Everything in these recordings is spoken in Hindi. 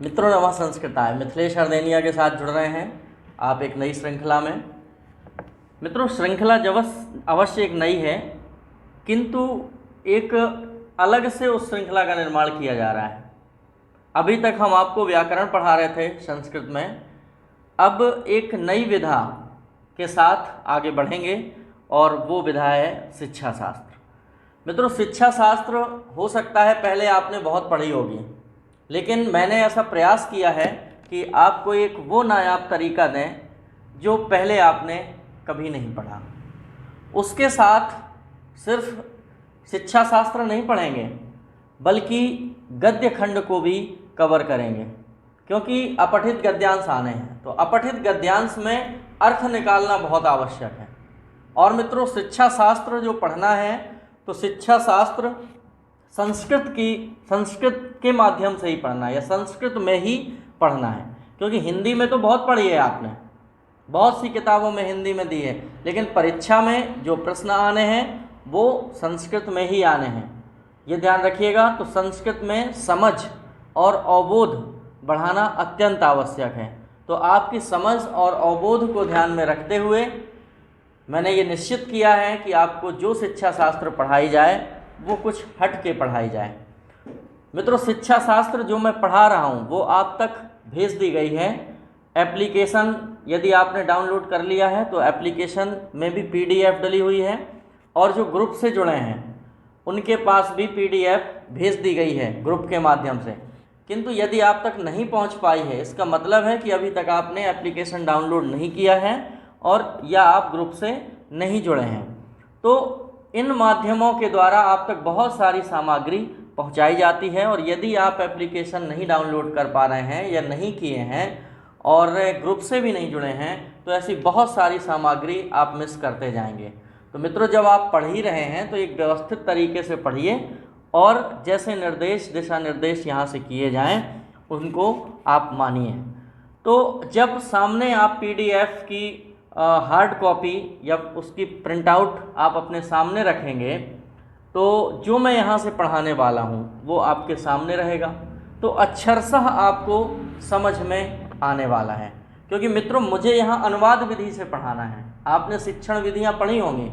मित्रों, नमः संस्कृताय। मिथिलेश हरदेनिया के साथ जुड़ रहे हैं आप एक नई श्रृंखला में। मित्रों, श्रृंखला अवश्य एक नई है, किंतु एक अलग से उस श्रृंखला का निर्माण किया जा रहा है। अभी तक हम आपको व्याकरण पढ़ा रहे थे संस्कृत में, अब एक नई विधा के साथ आगे बढ़ेंगे और वो विधा है शिक्षा शास्त्र। मित्रों, शिक्षा शास्त्र हो सकता है पहले आपने बहुत पढ़ी होगी, लेकिन मैंने ऐसा प्रयास किया है कि आपको एक वो नायाब तरीका दें जो पहले आपने कभी नहीं पढ़ा। उसके साथ सिर्फ शिक्षा शास्त्र नहीं पढ़ेंगे, बल्कि गद्य खंड को भी कवर करेंगे, क्योंकि अपठित गद्यांश आने हैं। तो अपठित गद्यांश में अर्थ निकालना बहुत आवश्यक है। और मित्रों, शिक्षा शास्त्र जो पढ़ना है तो शिक्षा शास्त्र संस्कृत के माध्यम से ही पढ़ना है या संस्कृत में ही पढ़ना है, क्योंकि हिंदी में तो बहुत पढ़ी है आपने, बहुत सी किताबों में हिंदी में दी है, लेकिन परीक्षा में जो प्रश्न आने हैं वो संस्कृत में ही आने हैं। ये ध्यान रखिएगा। तो संस्कृत में समझ और अवबोध बढ़ाना अत्यंत आवश्यक है। तो आपकी समझ और अवबोध को ध्यान में रखते हुए मैंने ये निश्चित किया है कि आपको जो शिक्षा शास्त्र पढ़ाई जाए वो कुछ हट के पढ़ाई जाए। मित्रों, शिक्षा शास्त्र जो मैं पढ़ा रहा हूँ वो आप तक भेज दी गई है। एप्लीकेशन यदि आपने डाउनलोड कर लिया है तो एप्लीकेशन में भी PDF डली हुई है, और जो ग्रुप से जुड़े हैं उनके पास भी PDF भेज दी गई है ग्रुप के माध्यम से। किंतु यदि आप तक नहीं पहुंच पाई है, इसका मतलब है कि अभी तक आपने एप्लीकेशन डाउनलोड नहीं किया है और या आप ग्रुप से नहीं जुड़े हैं। तो इन माध्यमों के द्वारा आप तक बहुत सारी सामग्री पहुंचाई जाती है, और यदि आप एप्लीकेशन नहीं डाउनलोड कर पा रहे हैं या नहीं किए हैं और ग्रुप से भी नहीं जुड़े हैं तो ऐसी बहुत सारी सामग्री आप मिस करते जाएंगे। तो मित्रों, जब आप पढ़ ही रहे हैं तो एक व्यवस्थित तरीके से पढ़िए, और जैसे दिशा निर्देश यहाँ से किए जाएं उनको आप मानिए। तो जब सामने आप PDF की हार्ड कॉपी या उसकी प्रिंट आउट आप अपने सामने रखेंगे तो जो मैं यहाँ से पढ़ाने वाला हूँ वो आपके सामने रहेगा, तो अक्षरशः आपको समझ में आने वाला है। क्योंकि मित्रों, मुझे यहाँ अनुवाद विधि से पढ़ाना है। आपने शिक्षण विधियाँ पढ़ी होंगी,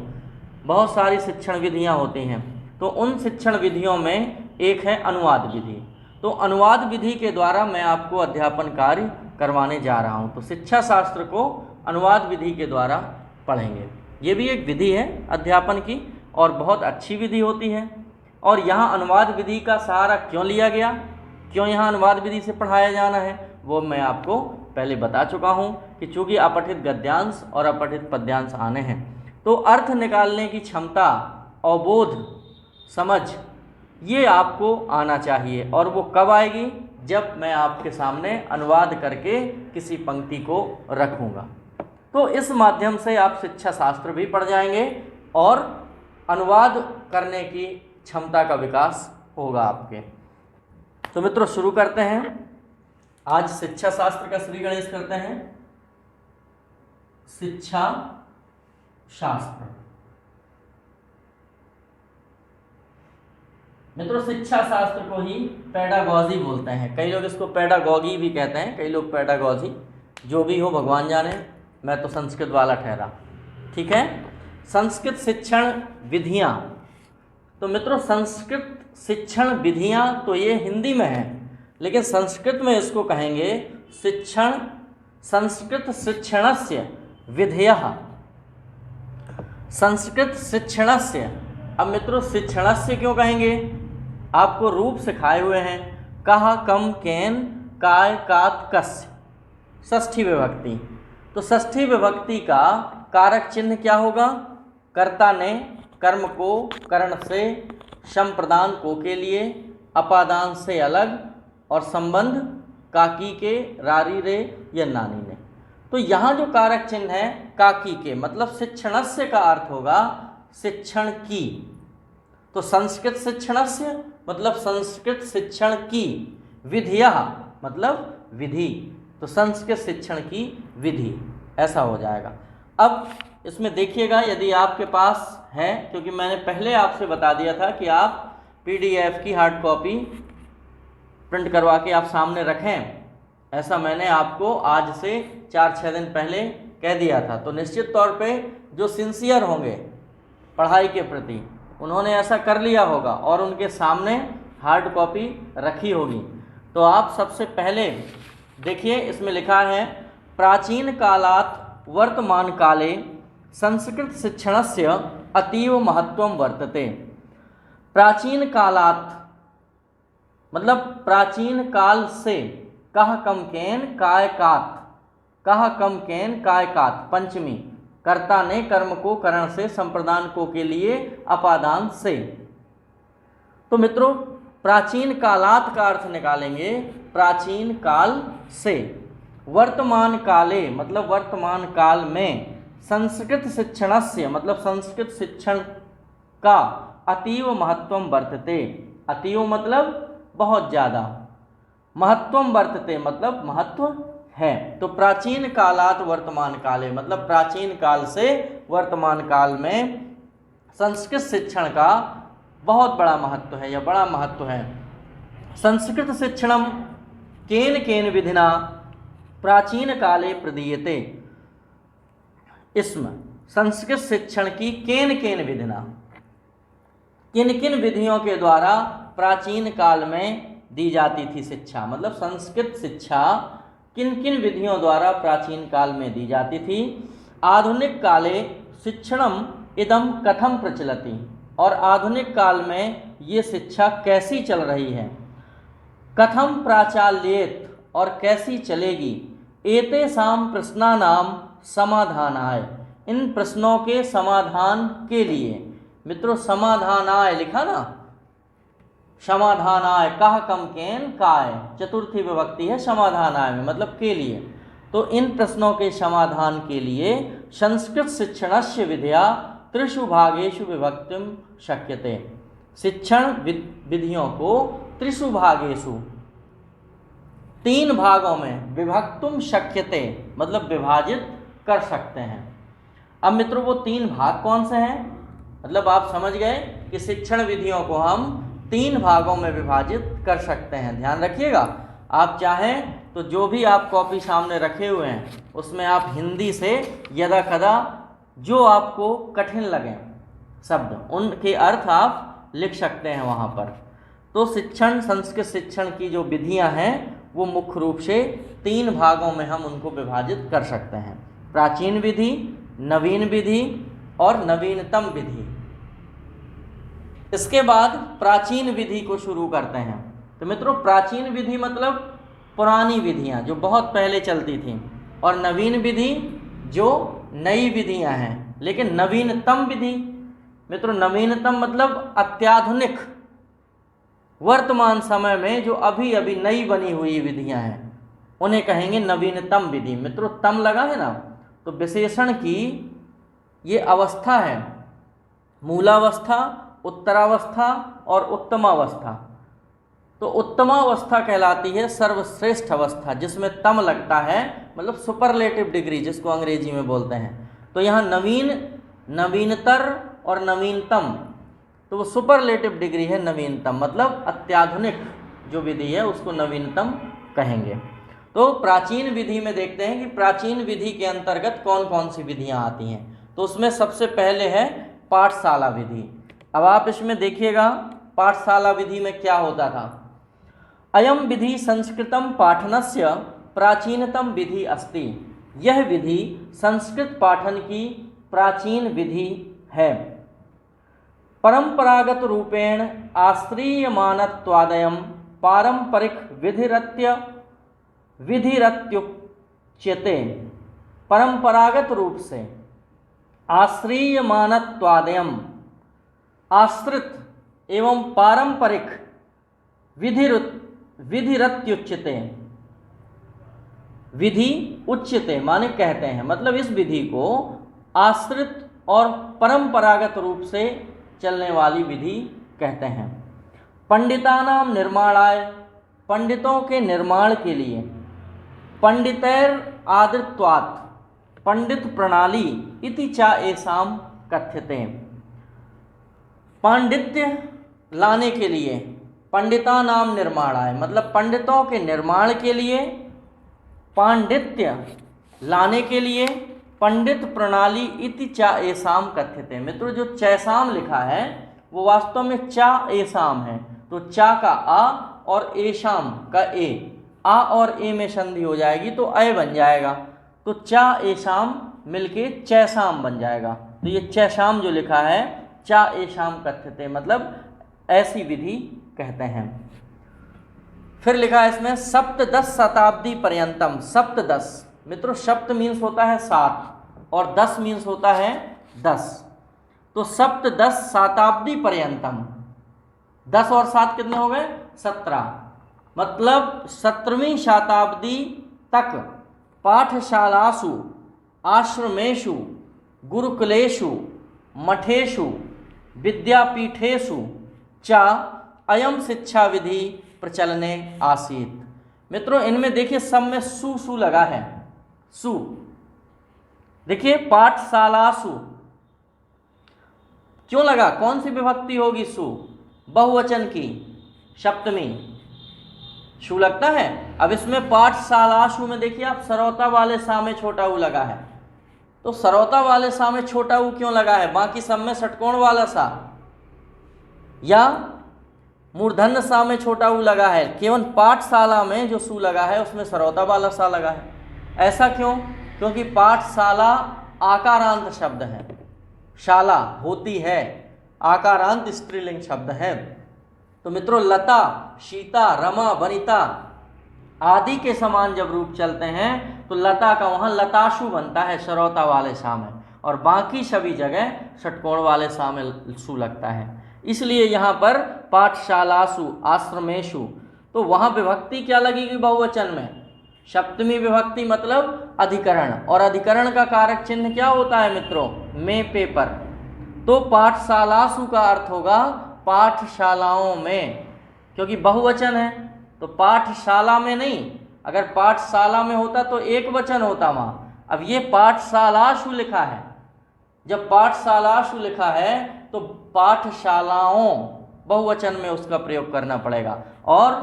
बहुत सारी शिक्षण विधियाँ होती हैं, तो उन शिक्षण विधियों में एक है अनुवाद विधि। तो अनुवाद विधि के द्वारा मैं आपको अध्यापन कार्य करवाने जा रहा हूँ। तो शिक्षा शास्त्र को अनुवाद विधि के द्वारा पढ़ेंगे। ये भी एक विधि है अध्यापन की, और बहुत अच्छी विधि होती है। और यहाँ अनुवाद विधि का सहारा क्यों लिया गया, क्यों यहाँ अनुवाद विधि से पढ़ाया जाना है, वो मैं आपको पहले बता चुका हूँ कि चूँकि अपठित गद्यांश और अपठित पद्यांश आने हैं, तो अर्थ निकालने की क्षमता, अवबोध, समझ, ये आपको आना चाहिए। और वो कब आएगी? जब मैं आपके सामने अनुवाद करके किसी पंक्ति को रखूँगा। तो इस माध्यम से आप शिक्षा शास्त्र भी पढ़ जाएंगे और अनुवाद करने की क्षमता का विकास होगा आपके। तो मित्रों, शुरू करते हैं। आज शिक्षा शास्त्र का श्री गणेश करते हैं। शिक्षा शास्त्र। मित्रों, शिक्षा शास्त्र को ही पेडागॉजी बोलते हैं। कई लोग इसको पेडागॉगी भी कहते हैं, कई लोग पेडागॉजी, जो भी हो भगवान जाने, मैं तो संस्कृत वाला ठहरा। ठीक है। संस्कृत शिक्षण विधियाँ। तो मित्रों, संस्कृत शिक्षण विधियाँ तो ये हिंदी में है, लेकिन संस्कृत में इसको कहेंगे संस्कृत शिक्षणस्य विधयः। संस्कृत शिक्षणस्य। अब मित्रों, शिक्षणस्य क्यों कहेंगे? आपको रूप सिखाए हुए हैं, कहा, कम, केन, काय, कात, कस्य, षष्ठी विभक्ति। तो षष्ठी विभक्ति का कारक चिन्ह क्या होगा? कर्ता ने कर्म को कर्ण से, शम प्रदान को के लिए, अपादान से अलग, और संबंध काकी के, रारी रे या नानी ने। तो यहाँ जो कारक चिन्ह है काकी के, मतलब शिक्षणस्य का अर्थ होगा शिक्षण की। तो संस्कृत शिक्षणस्य मतलब संस्कृत शिक्षण की, विधियः मतलब विधि, तो संस्कृत शिक्षण की विधि, ऐसा हो जाएगा। अब इसमें देखिएगा, यदि आपके पास है, क्योंकि मैंने पहले आपसे बता दिया था कि आप PDF की हार्ड कॉपी प्रिंट करवा के आप सामने रखें, ऐसा मैंने आपको आज से 4-6 दिन पहले कह दिया था। तो निश्चित तौर पे जो सिंसियर होंगे पढ़ाई के प्रति, उन्होंने ऐसा कर लिया होगा और उनके सामने हार्ड कॉपी रखी होगी। तो आप सबसे पहले देखिए, इसमें लिखा है प्राचीन कालात् वर्तमान काले संस्कृत शिक्षणस्य अतीव महत्वं वर्तते। प्राचीन कालात् मतलब प्राचीन काल से, कह कम केन काय कात, कह कम केन काय कात, पंचमी, कर्ता ने कर्म को करण से, संप्रदान को के लिए, अपादान से। तो मित्रों प्राचीन कालात का अर्थ निकालेंगे प्राचीन काल से, वर्तमान काले मतलब वर्तमान काल में, संस्कृत शिक्षणस्य मतलब संस्कृत शिक्षण का अतीव महत्वम वर्तते, अतीव मतलब बहुत ज़्यादा, महत्वम वर्तते मतलब महत्व है। तो प्राचीन कालात वर्तमान काले मतलब प्राचीन काल से वर्तमान काल में संस्कृत शिक्षण का बहुत बड़ा महत्व है या बड़ा महत्व है। संस्कृत शिक्षणम केन केन विधिना प्राचीन काले प्रदीयते। इसमें संस्कृत शिक्षण की केन केन विधिना, किन किन विधियों के द्वारा प्राचीन काल में दी जाती थी शिक्षा, मतलब संस्कृत शिक्षा किन किन विधियों द्वारा प्राचीन काल में दी जाती थी। आधुनिक काले शिक्षणम इदम कथम प्रचलति, और आधुनिक काल में ये शिक्षा कैसी चल रही है। कथम प्राचाल्येत, और कैसी चलेगी। एतेषां प्रश्नानां समाधानाय, इन प्रश्नों के समाधान के लिए। मित्रों समाधानाय लिखा ना, समाधानाय, कह कम केन काय, चतुर्थी विभक्ति है समाधानाय में मतलब के लिए। तो इन प्रश्नों के समाधान के लिए संस्कृत शिक्षणस्य विधिया त्रिषु भागेषु विभक्तुम शक्यते। शिक्षण विधियों को त्रिषु भागेषु, 3 भागों में, विभक्तुम शक्यते मतलब विभाजित कर सकते हैं। अब मित्रों वो 3 भाग कौन से हैं, मतलब आप समझ गए कि शिक्षण विधियों को हम 3 भागों में विभाजित कर सकते हैं। ध्यान रखिएगा, आप चाहें तो जो भी आप कॉपी सामने रखे हुए हैं उसमें आप हिंदी से यदा कदा जो आपको कठिन लगे शब्द, उनके अर्थ आप लिख सकते हैं वहाँ पर। तो शिक्षण, संस्कृत शिक्षण की जो विधियाँ हैं वो मुख्य रूप से 3 भागों में हम उनको विभाजित कर सकते हैं। प्राचीन विधि, नवीन विधि और नवीनतम विधि। इसके बाद प्राचीन विधि को शुरू करते हैं। तो मित्रों प्राचीन विधि मतलब पुरानी विधियां जो बहुत पहले चलती थीं, और नवीन विधि जो नई विधियां हैं। लेकिन नवीनतम विधि, मित्रों नवीनतम मतलब अत्याधुनिक, वर्तमान समय में जो अभी अभी नई बनी हुई विधियां हैं उन्हें कहेंगे नवीनतम विधि। मित्रों तम लगा है ना, तो विशेषण की ये अवस्था है, मूलावस्था, उत्तरावस्था और उत्तमावस्था। तो उत्तमावस्था कहलाती है सर्वश्रेष्ठ अवस्था जिसमें तम लगता है, मतलब सुपरलेटिव डिग्री जिसको अंग्रेजी में बोलते हैं। तो यहाँ नवीन, नवीनतर और नवीनतम, तो वो सुपरलेटिव डिग्री है नवीनतम, मतलब अत्याधुनिक जो विधि है उसको नवीनतम कहेंगे। तो प्राचीन विधि में देखते हैं कि प्राचीन विधि के अंतर्गत कौन कौन सी विधियां आती हैं। तो उसमें सबसे पहले है पाठशाला विधि। अब आप इसमें देखिएगा पाठशाला विधि में क्या होता था। अयम विधि संस्कृतम पाठनस्य प्राचीनतम विधि अस्ति। यह विधि संस्कृत पाठन की प्राचीन विधि है। परंपरागत रूपेण आश्रीयमानत्वादयम् पारंपरिक विधिरत्युच्यते। परंपरागत रूप से आश्रीयमानत्वादयम्, आश्रित एवं पारंपरिक विधिरत्युच्यते। विधि उच्यते माने कहते हैं, मतलब इस विधि को आश्रित और परंपरागत रूप से चलने वाली विधि कहते हैं। पंडितानां निर्माणाय, पंडितों के निर्माण के लिए। पंडितैर आदृत्वात्, पंडित प्रणाली इति चा एषां कथ्यते। पांडित्य लाने के लिए, पंडिता नाम निर्माणाय, मतलब पंडितों के निर्माण के लिए, पांडित्य लाने के लिए, पंडित प्रणाली इति चा एसाम कथ्यते। मित्रों जो चैसाम लिखा है वो वास्तव में चा एसाम है, तो चा का आ और एशाम का ए, आ और ए में संधि हो जाएगी तो अय बन जाएगा, तो चा एशाम मिलके चैसाम बन जाएगा। तो ये चैसाम जो लिखा है चा एशाम कथ्यते, मतलब ऐसी विधि कहते हैं। फिर लिखा है इसमें सप्तदश शताब्दी पर्यंतम। सप्तदश मित्रों सप्त मीन्स होता है 7 और 10 मीन्स होता है 10, तो सप्तदश शताब्दी पर्यंतम, 10 और 7 कितने हो गए 17, मतलब 17वीं शताब्दी तक पाठशालासु आश्रमेषु गुरुकुलेषु मठेषु विद्यापीठेषु चा अयम शिक्षा विधि प्रचलने आसीत। मित्रों इनमें देखिए सब में सु सु लगा है, सु देखिए पाठशालासु क्यों लगा, कौन सी विभक्ति होगी सु, बहुवचन की सप्तमी शु लगता है। अब इसमें पाठशालासु में देखिए आप सरौता वाले सा में छोटा ऊ लगा है, तो सरौता वाले सा में छोटा ऊ क्यों लगा है, बाकी सब में षटकोण वाला सा या मूर्धन्य सा में छोटा ऊ लगा है, केवल पाठशाला में जो सु लगा है उसमें सरौता वाला सा लगा है। ऐसा क्यों, क्योंकि पाठशाला आकारांत शब्द है, शाला होती है, आकारांत स्त्रीलिंग शब्द है। तो मित्रों लता सीता रमा वनिता आदि के समान जब रूप चलते हैं तो लता का वहाँ लताशु बनता है सरौता वाले सा में, और बाकी सभी जगह षटकोण वाले सा में सु लगता है। इसलिए यहाँ पर पाठशालासु आश्रमेशु, तो वहाँ विभक्ति क्या लगेगी बहुवचन में, सप्तमी विभक्ति मतलब अधिकरण, और अधिकरण का कारक चिन्ह क्या होता है मित्रों, में पेपर, तो पाठशालासु का अर्थ होगा पाठशालाओं में, क्योंकि बहुवचन है तो पाठशाला में नहीं, अगर पाठशाला में होता तो एक वचन होता वहाँ। अब ये पाठशालासु लिखा है, जब पाठशालासु लिखा है तो पाठशालाओं बहुवचन में उसका प्रयोग करना पड़ेगा और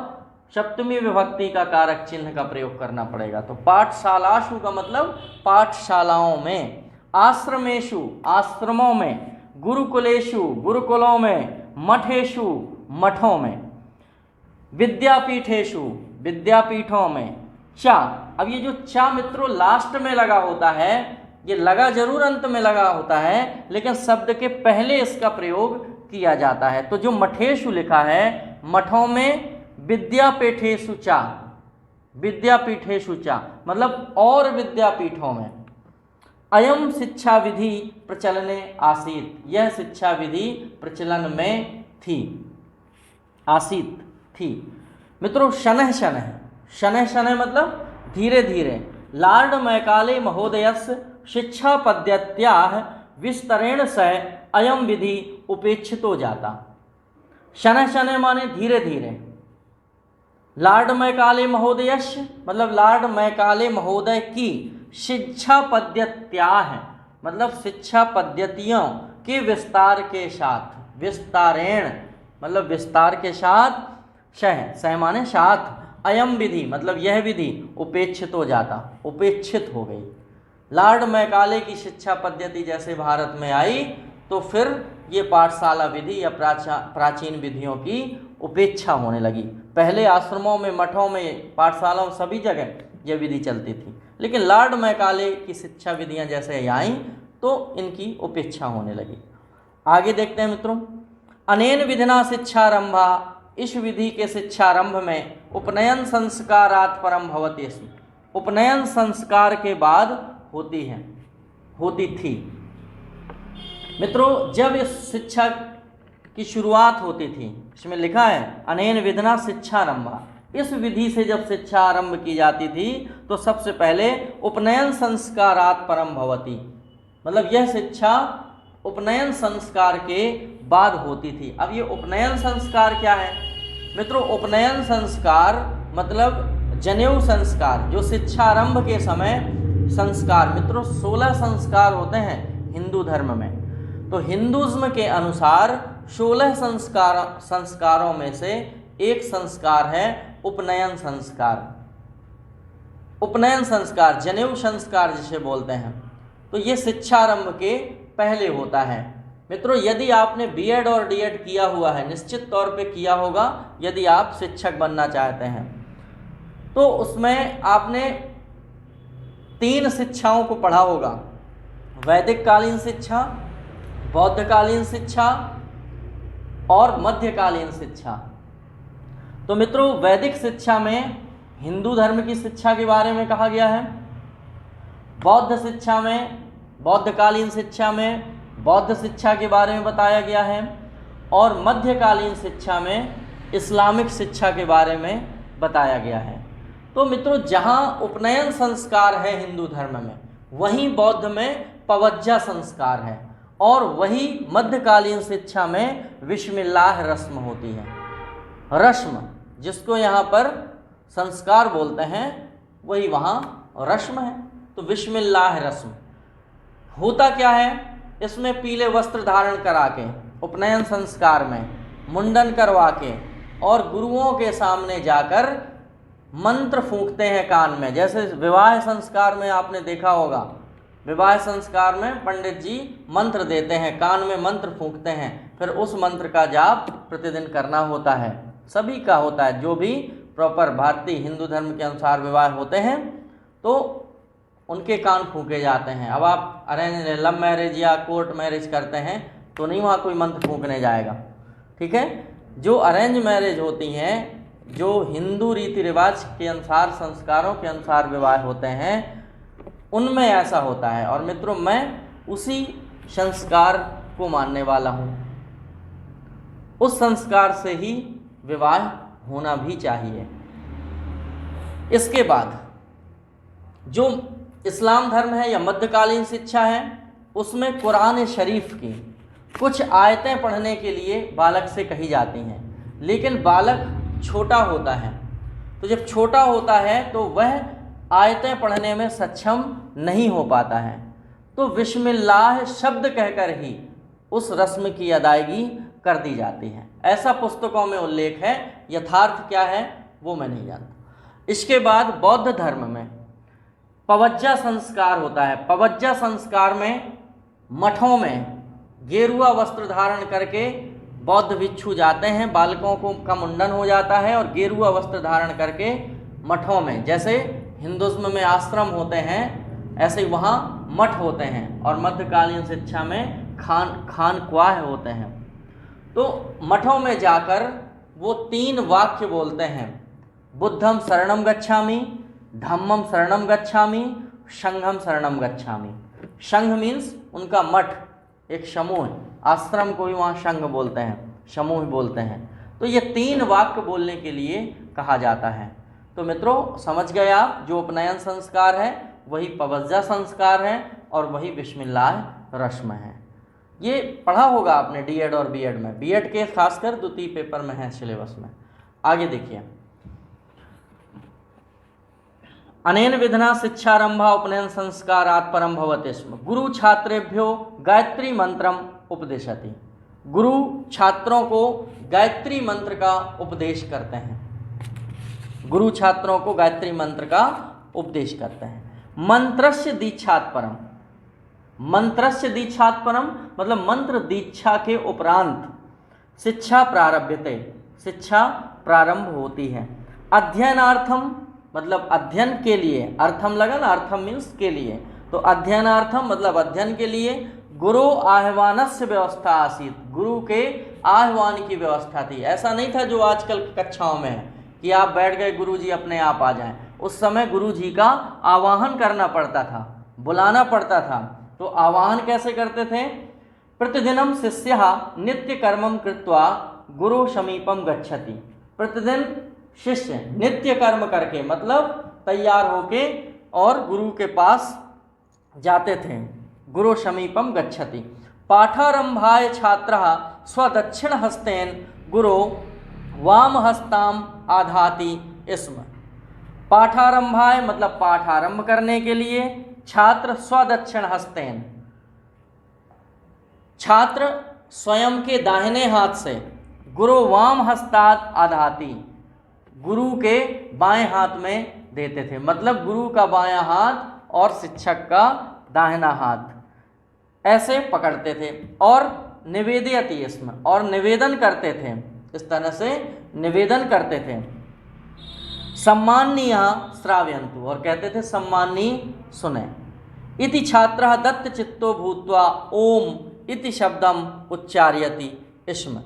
सप्तमी विभक्ति का कारक चिन्ह का प्रयोग करना पड़ेगा। तो पाठशालासु का मतलब पाठशालाओं में, आश्रमेषु आश्रमों में, गुरुकुलेषु गुरुकुलों में, मठेषु मठों में, विद्यापीठेषु विद्यापीठों में। चा, अब ये जो चा मित्रों लास्ट में लगा होता है, ये लगा जरूर अंत में लगा होता है लेकिन शब्द के पहले इसका प्रयोग किया जाता है। तो जो मठेषु लिखा है मठों में, विद्यापीठेषु चा, विद्यापीठेषु चा मतलब और विद्यापीठों में। अयम शिक्षा विधि प्रचलने आसीत, यह शिक्षा विधि प्रचलन में थी, आसीत थी। मित्रों शनः शनः, शनः शनः मतलब धीरे धीरे, लॉर्ड मैकाले महोदयस्य शिक्षा पद्धत्याः विस्तरेण से अयम विधि उपेक्षितो जाता। शनः शनः माने धीरे धीरे, लॉर्ड मैकाले महोदयस्य मतलब लॉर्ड मैकाले महोदय की शिक्षा पद्धत्याः मतलब शिक्षा पद्धतियों के विस्तार के साथ, विस्तारेण मतलब विस्तार के साथ, शह सह माने साथ, अयम विधि मतलब यह विधि उपेक्षित हो जाता, उपेक्षित हो गई। लॉर्ड मैकाले की शिक्षा पद्धति जैसे भारत में आई तो फिर ये पाठशाला विधि या प्राचीन विधियों की उपेक्षा होने लगी। पहले आश्रमों में, मठों में, पाठशालाओं सभी जगह यह विधि चलती थी, लेकिन लॉर्ड मैकाले की शिक्षा विधियां जैसे आई तो इनकी उपेक्षा होने लगी। आगे देखते हैं मित्रों, अनेन विधिना शिक्षारंभा, इस विधि के शिक्षारंभ में उपनयन संस्कारात् परम भवति स्म, उपनयन संस्कार के बाद होती है, होती थी। मित्रों जब इस शिक्षा की शुरुआत होती थी, इसमें लिखा है अनेन विधिना शिक्षारंभा, इस विधि से जब शिक्षा आरंभ की जाती थी तो सबसे पहले उपनयन संस्कारात् परम भवति मतलब यह शिक्षा उपनयन संस्कार के बाद होती थी। अब ये उपनयन संस्कार क्या है मित्रों, उपनयन संस्कार मतलब जनेऊ संस्कार, जो शिक्षारंभ के समय संस्कार। मित्रों 16 संस्कार होते हैं हिंदू धर्म में, तो हिंदुज्म के अनुसार 16 संस्कारों में से एक संस्कार है उपनयन संस्कार। उपनयन संस्कार, जनेऊ संस्कार जिसे बोलते हैं, तो ये शिक्षारंभ के पहले होता है। मित्रों, यदि आपने बीएड और डीएड किया हुआ है, निश्चित तौर पे किया होगा, यदि आप शिक्षक बनना चाहते हैं तो उसमें आपने 3 शिक्षाओं को पढ़ा होगा, वैदिक कालीन शिक्षा, बौद्धकालीन शिक्षा और मध्यकालीन शिक्षा। तो मित्रों, वैदिक शिक्षा में हिंदू धर्म की शिक्षा के बारे में कहा गया है, बौद्ध शिक्षा में, बौद्धकालीन शिक्षा में बौद्ध शिक्षा के बारे में बताया गया है, और मध्यकालीन शिक्षा में इस्लामिक शिक्षा के बारे में बताया गया है। तो मित्रों, जहाँ उपनयन संस्कार है हिंदू धर्म में, वहीं बौद्ध में पवज्जा संस्कार है, और वही मध्यकालीन शिक्षा में विस्मिल्लाह रस्म होती है। रस्म जिसको यहाँ पर संस्कार बोलते हैं, वही वहाँ रस्म है। तो विस्मिल्लाह रस्म होता क्या है, इसमें पीले वस्त्र धारण करा के, उपनयन संस्कार में मुंडन करवा के, और गुरुओं के सामने जाकर मंत्र फूंकते हैं कान में। जैसे विवाह संस्कार में आपने देखा होगा, विवाह संस्कार में पंडित जी मंत्र देते हैं, कान में मंत्र फूंकते हैं, फिर उस मंत्र का जाप प्रतिदिन करना होता है। सभी का होता है, जो भी प्रॉपर भारतीय हिंदू धर्म के अनुसार विवाह होते हैं तो उनके कान फूंके जाते हैं। अब आप अरेंज लव मैरिज या कोर्ट मैरिज करते हैं तो नहीं वहाँ कोई मंत्र फूंकने जाएगा, ठीक है। जो अरेंज मैरिज होती हैं, जो हिंदू रीति रिवाज के अनुसार, संस्कारों के अनुसार विवाह होते हैं, उनमें ऐसा होता है। और मित्रों, मैं उसी संस्कार को मानने वाला हूँ, उस संस्कार से ही विवाह होना भी चाहिए। इसके बाद जो इस्लाम धर्म है या मध्यकालीन शिक्षा है, उसमें कुरान शरीफ की कुछ आयतें पढ़ने के लिए बालक से कही जाती हैं, लेकिन बालक छोटा होता है, तो जब छोटा होता है तो वह आयतें पढ़ने में सक्षम नहीं हो पाता है, तो बिस्मिल्लाह शब्द कहकर ही उस रस्म की अदायगी कर दी जाती है। ऐसा पुस्तकों में उल्लेख है, यथार्थ क्या है वो मैं नहीं जानता। इसके बाद बौद्ध धर्म में पवज्जा संस्कार होता है। पवज्जा संस्कार में मठों में गेरुआ वस्त्र धारण करके बौद्ध भिक्षु जाते हैं, बालकों को का मुंडन हो जाता है और गेरुआ वस्त्र धारण करके मठों में, जैसे हिंदुज्म में आश्रम होते हैं ऐसे ही वहाँ मठ होते हैं, और मध्यकालीन शिक्षा में खानक्वाह होते हैं। तो मठों में जाकर वो 3 वाक्य बोलते हैं, बुद्धम शरणम गच्छामि, धम्मम शरणम गच्छामि, संघम शरणम गच्छामि। संघ मीन्स उनका मठ, एक समूह, आश्रम को भी वहाँ संघ बोलते हैं, समूह बोलते हैं। तो ये 3 वाक्य बोलने के लिए कहा जाता है। तो मित्रों, समझ गए आप, जो उपनयन संस्कार है वही पवज्जा संस्कार है और वही बिस्मिल्लाह रस्म है। ये पढ़ा होगा आपने डीएड और बीएड में, बीएड के खासकर द्वितीय पेपर में है सिलेबस में। आगे देखिए, अनेन विधना शिक्षारंभा उपनयन संस्कारात् परम भवति स्म, गुरु छात्रेभ्यो गायत्री मंत्रम उपदिशति। गुरु छात्रों को गायत्री मंत्र का उपदेश करते हैं, गुरु छात्रों को गायत्री मंत्र का उपदेश करते हैं। मंत्रस्य दीक्षात् परम, मंत्रस्य दीक्षात् परम मतलब मंत्र दीक्षा के उपरांत शिक्षा प्रारभ्यते, शिक्षा प्रारंभ होती है। अध्ययनार्थम मतलब अध्ययन के लिए, अर्थम लगा ना, अर्थम मीन्स के लिए, तो अध्ययनार्थम मतलब अध्ययन के लिए। गुरु आह्वानस्य व्यवस्था आसीत, गुरु के आह्वान की व्यवस्था थी। ऐसा नहीं था जो आजकल कक्षाओं में है कि आप बैठ गए गुरु जी अपने आप आ जाएं। उस समय गुरु जी का आवाहन करना पड़ता था, बुलाना पड़ता था। तो आवाहन कैसे करते थे? प्रतिदिनम शिष्यः नित्य कर्मम कृत्वा गुरु समीपम गच्छति। प्रतिदिन शिष्य नित्य कर्म करके मतलब तैयार होके और गुरु के पास जाते थे। गुरु समीपम गच्छति। पाठारंभाय छात्रः स्वदक्षिण हस्तेन गुरु वाम हस्ताम आधाति स्म। पाठारंभाय मतलब पाठ आरंभ करने के लिए, छात्र स्वदक्षिण हस्तेन, छात्र स्वयं के दाहिने हाथ से गुरु वाम हस्तात् आधाति, गुरु के बाएं हाथ में देते थे। मतलब गुरु का बायां हाथ और शिक्षक का दाहिना हाथ ऐसे पकड़ते थे और निवेदयति, इसमें और निवेदन करते थे, इस तरह से निवेदन करते थे। सम्माननीय श्रावयन्तु, और कहते थे सम्माननीय सुने। इति छात्रः दत्तचित्तो भूत्वा ओम इति शब्दम उच्चारयति स्म।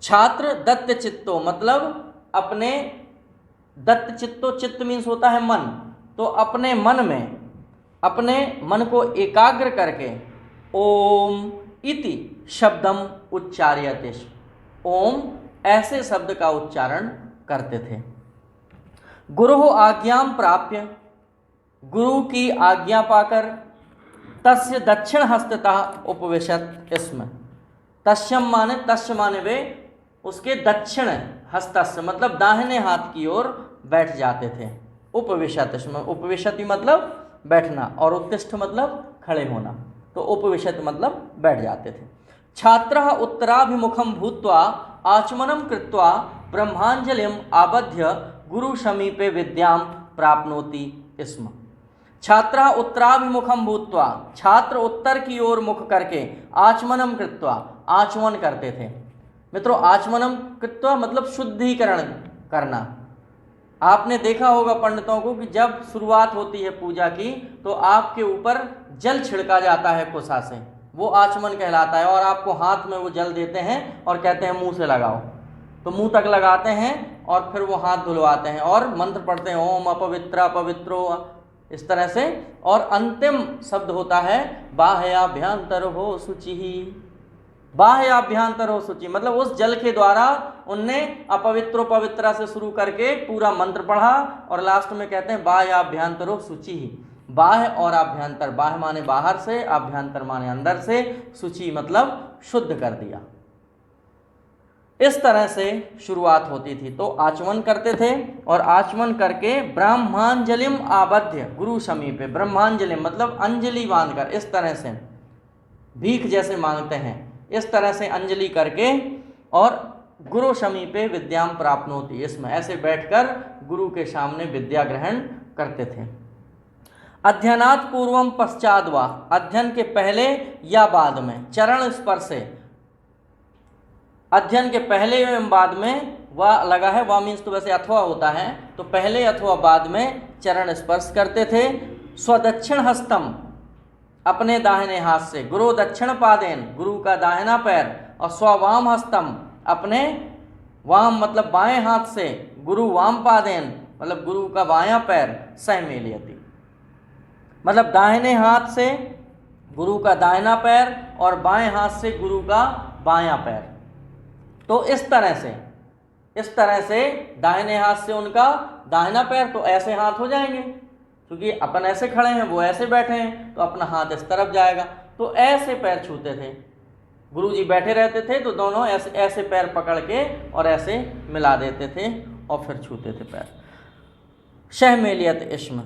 छात्र दत्तचित्तो मतलब अपने, दत्तचित्तो चित्त मीन्स होता है मन, तो अपने मन में, अपने मन को एकाग्र करके ओम इति शब्दम उच्चारयति, ओम ऐसे शब्द का उच्चारण करते थे। गुरु आज्ञां प्राप्य, गुरु की आज्ञा पाकर तस्य दक्षिण हस्ततः उपविशत स्म। तस्यम माने, तस्य माने वे, उसके दक्षिण हस्तस्य मतलब दाहिने हाथ की ओर बैठ जाते थे। उपविशत स्म, उपविशति मतलब बैठना और उत्तिष्ठ मतलब खड़े होना, तो उपविशत मतलब बैठ जाते थे। छात्रः उत्तराभिमुखं भूत्वा आचमनं कृत्वा ब्रह्मांजलिम आबध्य गुरु समीपे विद्यां प्राप्नोति स्म। छात्रः उत्तराभिमुखं भूत्वा, छात्र उत्तर की ओर मुख करके आचमनम कृत्वा, आचमन करते थे। मित्रों, आचमनम कृत्वा मतलब शुद्धिकरण करना। आपने देखा होगा पंडितों को कि जब शुरुआत होती है पूजा की तो आपके ऊपर जल छिड़का जाता है कुशा से, वो आचमन कहलाता है। और आपको हाथ में वो जल देते हैं और कहते हैं मुंह से लगाओ, तो मुंह तक लगाते हैं और फिर वो हाथ धुलवाते हैं और मंत्र पढ़ते हैं ओम अपवित्र पवित्रो, इस तरह से। और अंतिम शब्द होता है बाह्याभ्यंतर हो शुचि, बाह्याभ्यंतर हो शुचि मतलब उस जल के द्वारा उनने अपवित्रो पवित्रा से शुरू करके पूरा मंत्र पढ़ा और लास्ट में कहते हैं बाह्याभ्यंतर हो शुचि। बाह्य और आभ्यंतर, बाह्य माने बाहर से, आभ्यंतर माने अंदर से, शुचि मतलब शुद्ध कर दिया। इस तरह से शुरुआत होती थी। तो आचमन करते थे और आचमन करके ब्रह्मांजलिम आबध्य गुरु समीपे, ब्रह्मांजलिम मतलब अंजलि बांधकर, इस तरह से भीख जैसे मांगते हैं, इस तरह से अंजलि करके और गुरु समीपे विद्यां प्राप्नोति, इसमें ऐसे बैठकर गुरु के सामने विद्या ग्रहण करते थे। अध्ययनात् पूर्वम पश्चात वा, अध्ययन के पहले या बाद में, चरण स्पर्श से, अध्ययन के पहले एवं बाद में, वह लगा है, वह मीन्स तो वैसे अथवा होता है, तो पहले अथवा बाद में चरण स्पर्श करते थे। स्वदक्षिण हस्तम अपने दाहिने हाथ से, गुरु दक्षिण पादेन गुरु का दाहिना पैर, और स्ववाम हस्तम अपने वाम मतलब बाएं हाथ से, गुरु वाम पादेन मतलब गुरु का बायां पैर, सहमेलयति मतलब दाहिने हाथ से गुरु का दाहिना पैर और बाएं हाथ से गुरु का बायां पैर। तो इस तरह से दाहिने हाथ से उनका दाहिना पैर, तो ऐसे हाथ हो जाएंगे क्योंकि अपन ऐसे खड़े हैं, वो ऐसे बैठे हैं, तो अपना हाथ इस तरफ जाएगा, तो ऐसे पैर छूते थे। गुरुजी बैठे रहते थे तो दोनों ऐसे ऐसे पैर पकड़ के और ऐसे मिला देते थे और फिर छूते थे पैर। सहमेलियत इस्म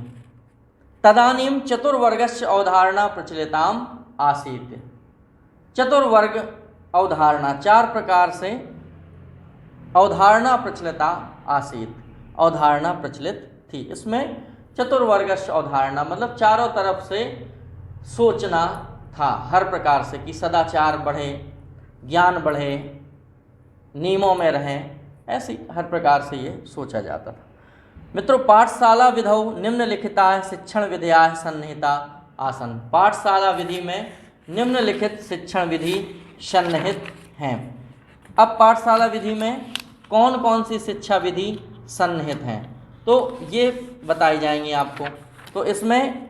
तदानीम चतुर्वर्गस्य अवधारणा प्रचलिताम आसीत्। चतुर्वर्ग अवधारणा, चार प्रकार से अवधारणा प्रचलिता आसीत्, अवधारणा प्रचलित थी। इसमें चतुर्वर्गस्य अवधारणा मतलब चारों तरफ से सोचना था हर प्रकार से कि सदाचार बढ़े, ज्ञान बढ़े, नियमों में रहें, ऐसी हर प्रकार से ये सोचा जाता था। मित्रों, पाठशाला विधौ निम्नलिखिता शिक्षण विधिया सन्निहिता आसन। पाठशाला विधि में निम्नलिखित शिक्षण विधि सन्निहित हैं। अब पाठशाला विधि में कौन कौन सी शिक्षा विधि सन्निहित हैं तो ये बताई जाएंगी आपको। तो इसमें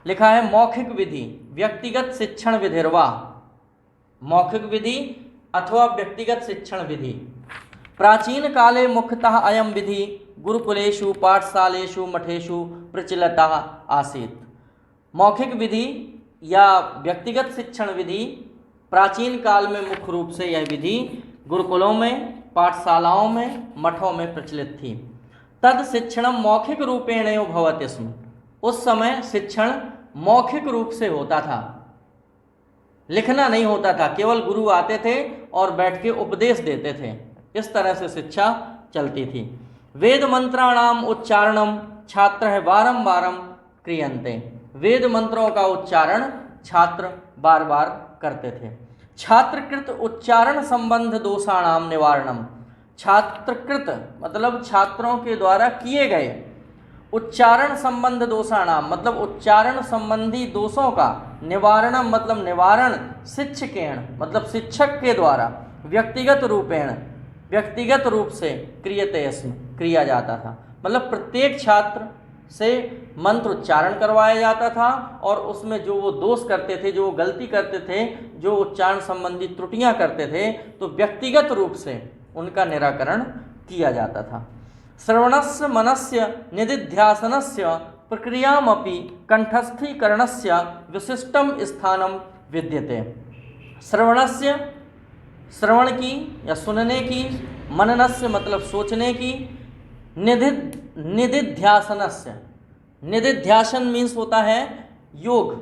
लिखा है मौखिक विधि, व्यक्तिगत शिक्षण विधिर्वा, मौखिक विधि अथवा व्यक्तिगत शिक्षण विधि। प्राचीन काले मुख्यतः अयम विधि गुरुकुलेषु पाठशालेषु मठेषु प्रचलिता आसीत्। मौखिक विधि या व्यक्तिगत शिक्षण विधि प्राचीन काल में मुख्य रूप से यह विधि गुरुकुलों में, पाठशालाओं में, मठों में प्रचलित थी। तद शिक्षणम मौखिक रूपेण एव भवति स्म। उस समय शिक्षण मौखिक रूप से होता था, लिखना नहीं होता था। केवल गुरु आते थे और बैठ के उपदेश देते थे, इस तरह से शिक्षा चलती थी। वेद मंत्राणाम उच्चारणम छात्र बारंबारम क्रियन्ते। वेद मंत्रों का उच्चारण छात्र बार बार करते थे। छात्रकृत उच्चारण संबंध दोषाणाम निवारणम। छात्रकृत मतलब छात्रों के द्वारा किए गए उच्चारण संबंध दोषाणाम मतलब उच्चारण संबंधी दोषों का निवारणम मतलब निवारण शिक्षकेण मतलब शिक्षक के द्वारा व्यक्तिगत रूप से क्रियते अस्मि किया जाता था। मतलब प्रत्येक छात्र से मंत्र उच्चारण करवाया जाता था और उसमें जो वो दोष करते थे, जो वो गलती करते थे, जो उच्चारण संबंधी त्रुटियां करते थे, तो व्यक्तिगत रूप से उनका निराकरण किया जाता था। श्रवणस्य मनस्य निदिध्यासनस्य प्रक्रियामपि कंठस्थीकरणस्य विशिष्टम स्थानम विद्यते। श्रवणस्य श्रवण की या सुनने की, मननस्य मतलब सोचने की, निदिध्यासनस्य निदिध्यासन मीन्स होता है योग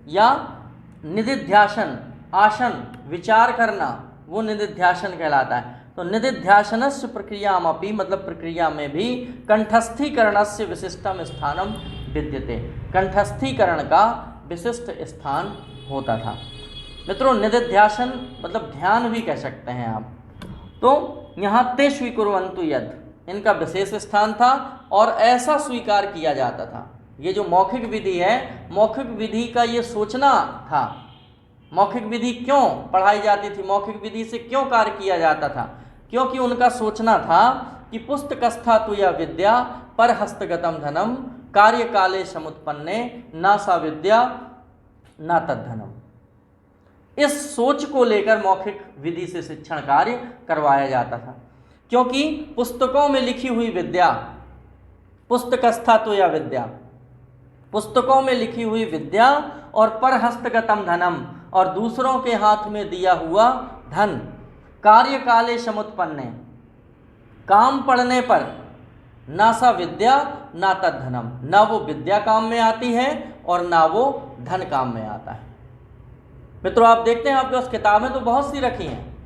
या निदिध्यासन आसन विचार करना, वो निदिध्यासन कहलाता है। तो निदिध्यासनस्य प्रक्रियामपि मतलब प्रक्रिया में भी कंठस्थीकरणस्य विशिष्टम स्थानम विद्यते। कंठस्थीकरण का विशिष्ट स्थान होता था। मित्रों निदिध्यासन मतलब ध्यान भी कह सकते हैं आप। तो यहाँ ते स्वीकुर्वन्तु यद इनका विशेष स्थान था और ऐसा स्वीकार किया जाता था। ये जो मौखिक विधि है, मौखिक विधि का ये सोचना था। मौखिक विधि क्यों पढ़ाई जाती थी, मौखिक विधि से क्यों कार्य किया जाता था? क्योंकि उनका सोचना था कि पुस्तकस्था तु या विद्या पर हस्तगतम धनम कार्य काले समुत्पन्ने ना सा विद्या ना तद्धनम। इस सोच को लेकर मौखिक विधि से शिक्षण कार्य करवाया जाता था। क्योंकि पुस्तकों में लिखी हुई विद्या, पुस्तकस्था तो या विद्या, पुस्तकों में लिखी हुई विद्या और पर हस्तगतम धनम और दूसरों के हाथ में दिया हुआ धन कार्य काले समुत्पन्ने काम पढ़ने पर ना सा विद्या ना तद्धनम, ना वो विद्या काम में आती है और ना वो धन काम में आता है। मित्रों आप देखते हैं आपके पास किताबें तो बहुत सी रखी हैं,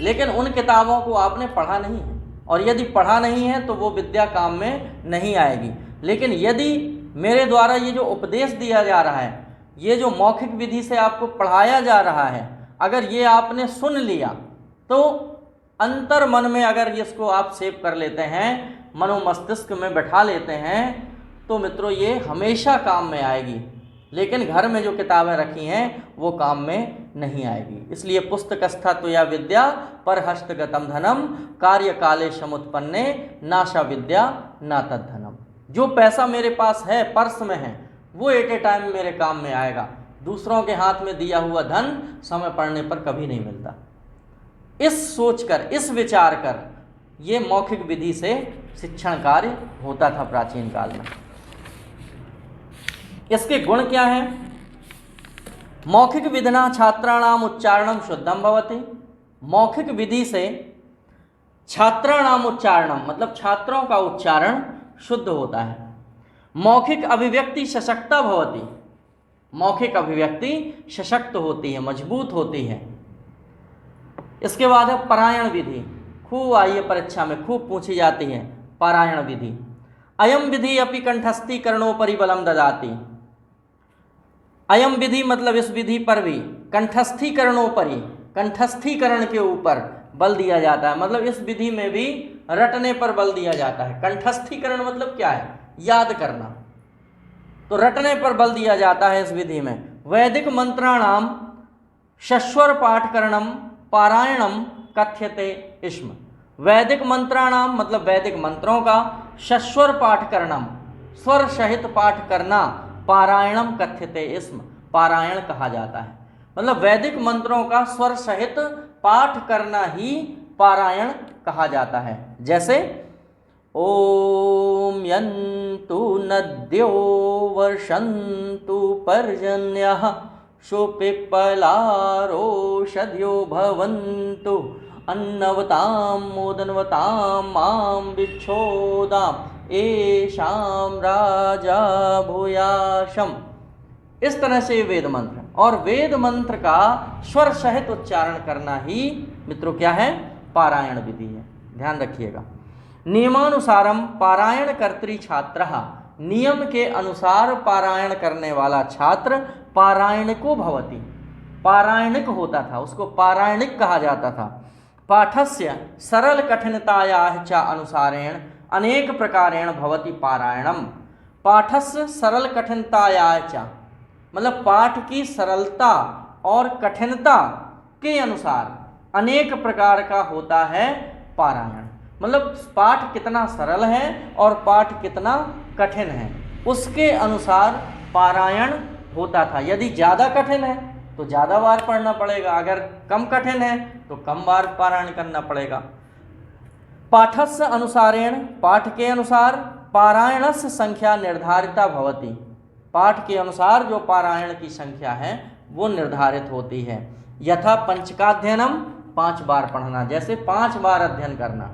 लेकिन उन किताबों को आपने पढ़ा नहीं है, और यदि पढ़ा नहीं है तो वो विद्या काम में नहीं आएगी। लेकिन यदि मेरे द्वारा ये जो उपदेश दिया जा रहा है, ये जो मौखिक विधि से आपको पढ़ाया जा रहा है, अगर ये आपने सुन लिया तो अंतर मन में अगर इसको आप सेव कर लेते हैं, मनो मस्तिष्क में बैठा लेते हैं, तो मित्रों ये हमेशा काम में आएगी। लेकिन घर में जो किताबें रखी हैं वो काम में नहीं आएगी। इसलिए पुस्तकस्था तो या विद्या पर हस्तगतम धनम कार्य काले समुत्पन्ने नाशा विद्या ना तद्धनम। जो पैसा मेरे पास है, पर्स में है, वो एट ए टाइम मेरे काम में आएगा। दूसरों के हाथ में दिया हुआ धन समय पड़ने पर कभी नहीं मिलता। इस सोचकर, इस विचार कर ये मौखिक विधि से शिक्षण कार्य होता था प्राचीन काल में। इसके गुण क्या हैं? मौखिक विधिना छात्राणाम उच्चारणम शुद्धम भवति। मौखिक विधि से छात्राणाम उच्चारणम मतलब छात्रों का उच्चारण शुद्ध होता है। मौखिक अभिव्यक्ति सशक्ता भवति। मौखिक अभिव्यक्ति सशक्त होती है, मजबूत होती है। इसके बाद है पारायण विधि। खूब आई है परीक्षा में, खूब पूछी जाती है पारायण विधि। अयम विधि अपि कंठस्थीकरणोपरि बलम ददाति। अयम विधि मतलब इस विधि पर भी कंठस्थीकरणोपरि कंठस्थीकरण के ऊपर बल दिया जाता है। मतलब इस विधि में भी रटने पर बल दिया जाता है। कंठस्थीकरण मतलब क्या है? याद करना। तो रटने पर बल दिया जाता है इस विधि में। वैदिक मंत्राणाम शश्वर पाठकरणम पारायणम कथ्यते स्म। वैदिक मंत्राणाम मतलब वैदिक मंत्रों का शश्वर पाठकरणम स्वर सहित पाठ करना पारायणम कथ्यते स्म पारायण कहा जाता है। मतलब वैदिक मंत्रों का स्वर सहित पाठ करना ही पारायण कहा जाता है। जैसे ओम यन्तु नद्यो वर्षन्तु पर्जन्यः सुपिप्पलारोषध्यो भवन्तु अन्नवतां मोदनवतां मां विच्छोदां एषां राजा भूयाशम। इस तरह से वेद मंत्र और वेद मंत्र का स्वर सहित उच्चारण करना ही मित्रों क्या है? पारायण विधि है। ध्यान रखिएगा। नियमानुसारम पारायण कर्त्री छात्र, नियम के अनुसार पारायण करने वाला छात्र पारायणिको भवति, पारायणिक होता था, उसको पारायणिक कहा जाता था। पाठस्य सरल कठिनतायाः च अनुसारेण अनेक प्रकारेण भवति पारायणम। पाठस्य सरल कठिनतायाः च मतलब पाठ की सरलता और कठिनता के अनुसार अनेक प्रकार का होता है पारायण। मतलब पाठ कितना सरल है और पाठ कितना कठिन है उसके अनुसार पारायण होता था। यदि ज़्यादा कठिन है तो ज़्यादा बार पढ़ना पड़ेगा, अगर कम कठिन है तो कम बार पारायण करना पड़ेगा। पाठस्य अनुसारेण, पाठ के अनुसार, पारायणस्य संख्या निर्धारिता भवति, पाठ के अनुसार जो पारायण की संख्या है वो निर्धारित होती है। यथा पंचकाध्ययनम, 5 बार पढ़ना, जैसे 5 बार अध्ययन करना।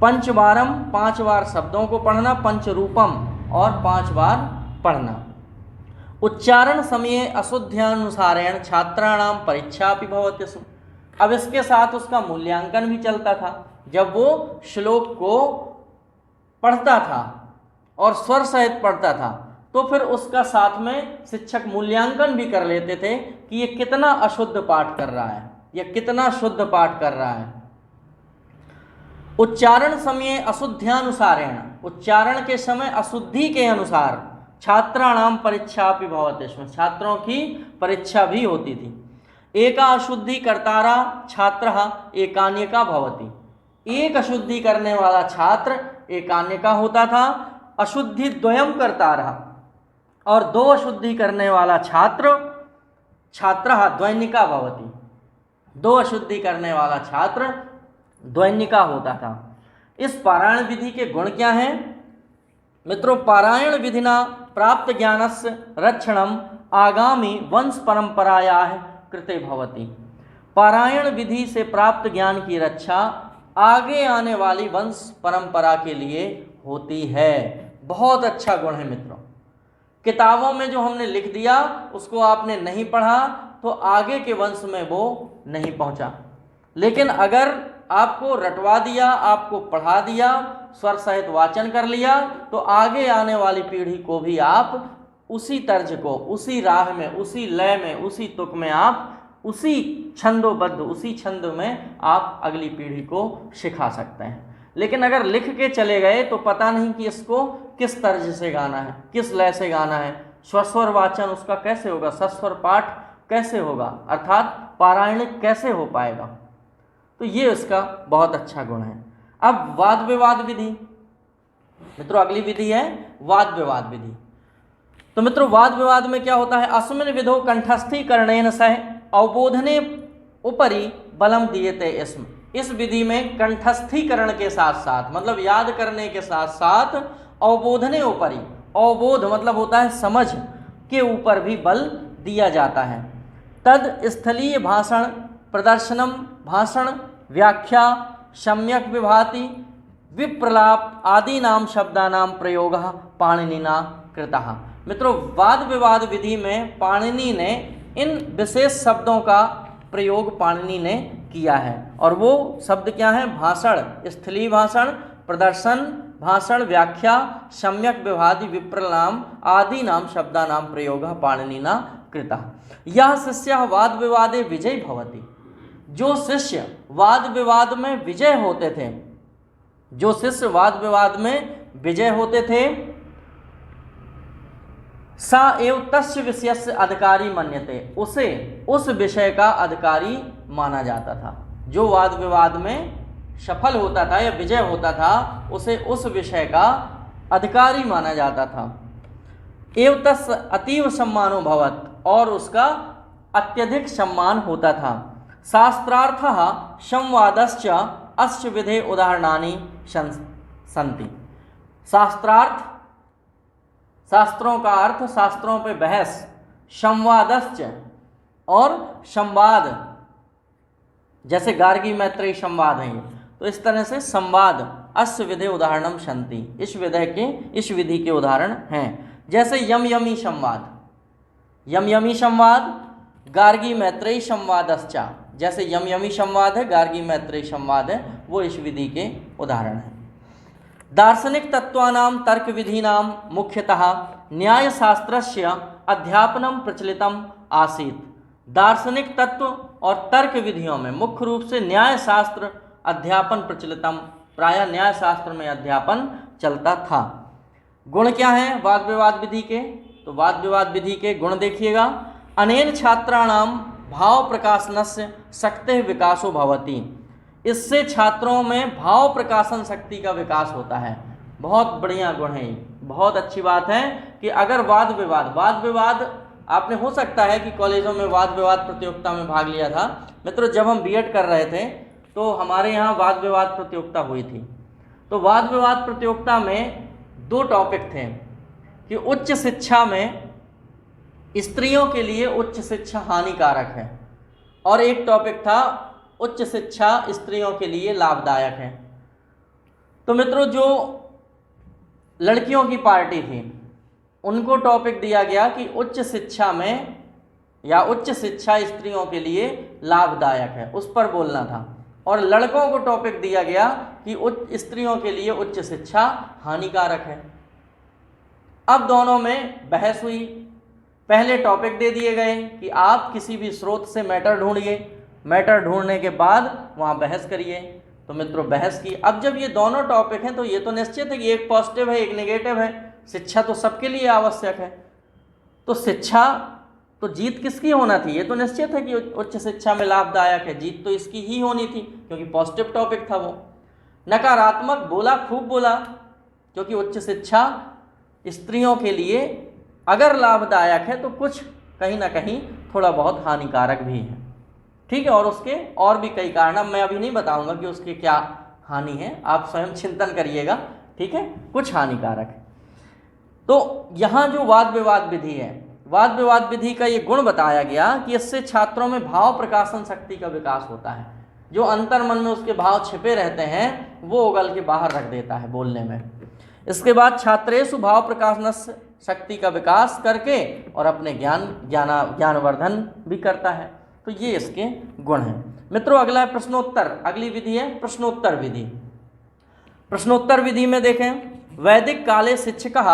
पंचबारम, 5 बार शब्दों को पढ़ना। पंचरूपम और 5 बार पढ़ना। उच्चारण समय अशुद्ध्यानुसारेण छात्राणाम परीक्षा भी भवति स्म। अब इसके साथ उसका मूल्यांकन भी चलता था। जब वो श्लोक को पढ़ता था और स्वर सहित पढ़ता था तो फिर उसका साथ में शिक्षक मूल्यांकन भी कर लेते थे कि ये कितना अशुद्ध पाठ कर रहा है, ये कितना शुद्ध पाठ कर रहा है। उच्चारण समय अशुद्ध्यानुसारेण, उच्चारण के समय अशुद्धि के अनुसार छात्राणाम परीक्षा भी भवति स्म, छात्रों की परीक्षा भी होती थी। एका अशुद्धि कर्तारा छात्र एकान्यका भवति, एक अशुद्धि करने वाला छात्र एकान्यका होता था। अशुद्धि द्वयम कर्तारा, और 2 अशुद्धि करने वाला छात्र द्वैनिका भवति, 2 अशुद्धि करने वाला छात्र द्वैनिका होता था। इस पारायण विधि के गुण क्या हैं मित्रों? पारायण विधिना प्राप्त ज्ञानस्य रक्षणम आगामी वंश परंपरायाः कृते भवति। पारायण विधि से प्राप्त ज्ञान की रक्षा आगे आने वाली वंश परंपरा के लिए होती है। बहुत अच्छा गुण है मित्रों। किताबों में जो हमने लिख दिया उसको आपने नहीं पढ़ा तो आगे के वंश में वो नहीं पहुंचा, लेकिन अगर आपको रटवा दिया, आपको पढ़ा दिया, स्वर सहित वाचन कर लिया तो आगे आने वाली पीढ़ी को भी आप उसी तर्ज को, उसी राह में, उसी लय में, उसी तुक में, आप उसी छंदोबद्ध, उसी छंद में आप अगली पीढ़ी को सिखा सकते हैं। लेकिन अगर लिख के चले गए तो पता नहीं कि इसको किस तर्ज से गाना है, किस लय से गाना है, स्वस्वर वाचन उसका कैसे होगा, सस्वर पाठ कैसे होगा, अर्थात पारायणिक कैसे हो पाएगा। तो ये उसका बहुत अच्छा गुण है। अब वाद विवाद विधि मित्रों, अगली विधि है वाद विवाद विधि। तो मित्रों वाद विवाद में क्या होता है? अस्मिन् विधौ कंठस्थीकरणेन सह अवबोधने उपरि बलम दीयते स्म। इस विधि में कंठस्थीकरण के साथ साथ मतलब याद करने के साथ साथ अवबोधने उपरि, अवबोध मतलब होता है समझ, के ऊपर भी बल दिया जाता है। तद स्थलीय भाषण प्रदर्शनम, भाषण व्याख्या सम्यक विभाति विप्रलाप आदि नाम शब्दानाम प्रयोग पाणिनिना कृतः। मित्रों वाद विवाद विधि में पाणिनि ने इन विशेष शब्दों का प्रयोग पाणिनि ने किया है, और वो शब्द क्या है? भाषण, स्थलीय भाषण, प्रदर्शन, भाषण, व्याख्या, सम्यक विभाति विप्रलाम आदि नाम शब्दानाम प्रयोग पाणिनिना कृतः। यह शिष्य वाद विवादे विजयी भवति। जो शिष्य वाद विवाद में विजय होते थे, जो शिष्य वाद विवाद में विजय होते थे, सा एव तस्य विषयस्य अधिकारी मन्यते, उसे उस विषय का अधिकारी माना जाता था। जो वाद विवाद में सफल होता था या विजय होता था उसे उस विषय का अधिकारी माना जाता था। एव तस्य अतीव सम्मानो भवत्, और उसका अत्यधिक सम्मान होता था। शास्त्रार्थः संवादश्च अस्य विधे उदाहरणानि सन्ति। शास्त्रार्थ, शास्त्रों का अर्थ, शास्त्रों पे बहस, संवादश्च और संवाद, जैसे गार्गी मैत्रेयी संवाद हैं, तो इस तरह से संवाद अस्य विधे उदाहरणम सन्ति, इस विधि के उदाहरण हैं। जैसे यम यमी संवाद, यम यमी संवाद, गार्गी मैत्रेयी संवादश्च, जैसे यम यमी संवाद है, गार्गी मैत्रेयी संवाद है, वो इस विधि के उदाहरण हैं। दार्शनिक तत्वानां तर्क विधीनां मुख्यतः न्यायशास्त्रस्य अध्यापनम प्रचलितम आसीत्। दार्शनिक तत्व और तर्क विधियों में मुख्य रूप से न्यायशास्त्र अध्यापन प्रचलितम, प्रायः न्यायशास्त्र में अध्यापन चलता था। गुण क्या हैं वाद विवाद विधि के? तो वाद विवाद विधि के गुण देखिएगा। अनेन छात्राणां भाव प्रकाशनस्य शक्तेः विकासो भवति। इससे छात्रों में भाव प्रकाशन शक्ति का विकास होता है। बहुत बढ़िया गुण है, बहुत अच्छी बात है कि अगर वाद विवाद आपने हो सकता है कि कॉलेजों में वाद विवाद प्रतियोगिता में भाग लिया था। मित्रों, जब हम बीएड कर रहे थे तो हमारे यहाँ वाद विवाद प्रतियोगिता हुई थी। तो वाद विवाद प्रतियोगिता में 2 टॉपिक थे कि उच्च शिक्षा में स्त्रियों के लिए उच्च शिक्षा हानिकारक है, और एक टॉपिक था उच्च शिक्षा स्त्रियों के लिए लाभदायक है। तो मित्रों, जो लड़कियों की पार्टी थी उनको टॉपिक दिया गया कि उच्च शिक्षा में या उच्च शिक्षा स्त्रियों के लिए लाभदायक है, उस पर बोलना था। और लड़कों को टॉपिक दिया गया कि स्त्रियों के लिए उच्च शिक्षा हानिकारक है। अब दोनों में बहस हुई। पहले टॉपिक दे दिए गए कि आप किसी भी स्रोत से मैटर ढूंढिए, मैटर ढूंढने के बाद वहाँ बहस करिए। तो मित्रों, बहस की। अब जब ये दोनों टॉपिक हैं तो ये तो निश्चित है कि एक पॉजिटिव है एक नेगेटिव है। शिक्षा तो सबके लिए आवश्यक है, तो शिक्षा तो जीत किसकी होना थी? ये तो निश्चित है कि उच्च शिक्षा में लाभदायक है, जीत तो इसकी ही होनी थी क्योंकि पॉजिटिव टॉपिक था वो। नकारात्मक बोला, खूब बोला, क्योंकि उच्च शिक्षा स्त्रियों के लिए अगर लाभदायक है तो कुछ कहीं ना कहीं थोड़ा बहुत हानिकारक भी है। ठीक है, और उसके और भी कई कारण, मैं अभी नहीं बताऊंगा कि उसके क्या हानि है, आप स्वयं चिंतन करिएगा। ठीक है, कुछ हानिकारक है। तो यहाँ जो वाद विवाद विधि है, वाद विवाद विधि का ये गुण बताया गया कि इससे छात्रों में भाव प्रकाशन शक्ति का विकास होता है। जो अंतर मन में उसके भाव छिपे रहते हैं वो उगल के बाहर रख देता है बोलने में। इसके बाद छात्रेषु भाव प्रकाशन शक्ति का विकास करके और अपने ज्ञानवर्धन भी करता है। तो ये इसके गुण हैं। मित्रों, अगला है प्रश्नोत्तर। अगली विधि है प्रश्नोत्तर विधि। प्रश्नोत्तर विधि में देखें, वैदिक काले शिक्षकः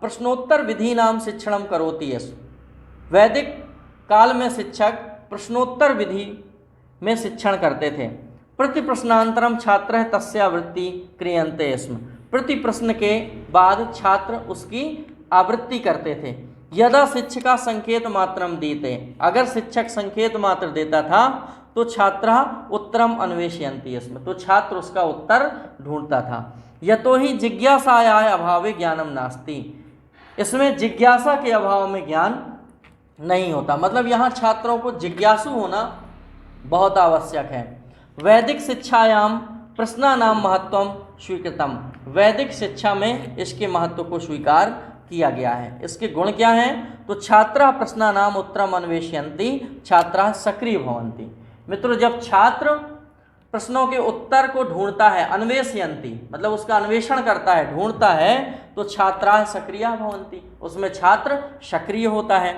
प्रश्नोत्तर विधि नाम शिक्षणम करोति यस्। वैदिक काल में शिक्षक प्रश्नोत्तर विधि में शिक्षण करते थे। प्रति प्रश्नांतरम छात्र तस्यावृत्ति क्रियन्ते स्म। प्रति प्रश्न के बाद छात्र उसकी आवृत्ति करते थे। यदा शिक्षका संकेत मात्रम दीते, अगर शिक्षक संकेत मात्र देता था तो छात्र उत्तरम अन्वेषयन्ति स्म, तो छात्र उसका उत्तर ढूंढता था। यतो ही जिज्ञासायाः अभावे ज्ञानम नास्ति, इसमें जिज्ञासा के अभाव में ज्ञान नहीं होता। मतलब यहाँ छात्रों को जिज्ञासु होना बहुत आवश्यक है। वैदिक शिक्षायाम प्रश्नानाम महत्वम स्वीकृतम, वैदिक शिक्षा में इसके महत्व को स्वीकार किया गया है। इसके गुण क्या हैं? तो छात्रः प्रश्नानाम उत्तरम अन्वेषयन्ति, छात्रः सक्रिय भवन्ति। मित्रों, जब छात्र प्रश्नों के उत्तर को ढूंढता है, अन्वेषयन्ति मतलब उसका अन्वेषण करता है, ढूंढता है, तो छात्राः सक्रिया भवन्ति, उसमें छात्र सक्रिय होता है,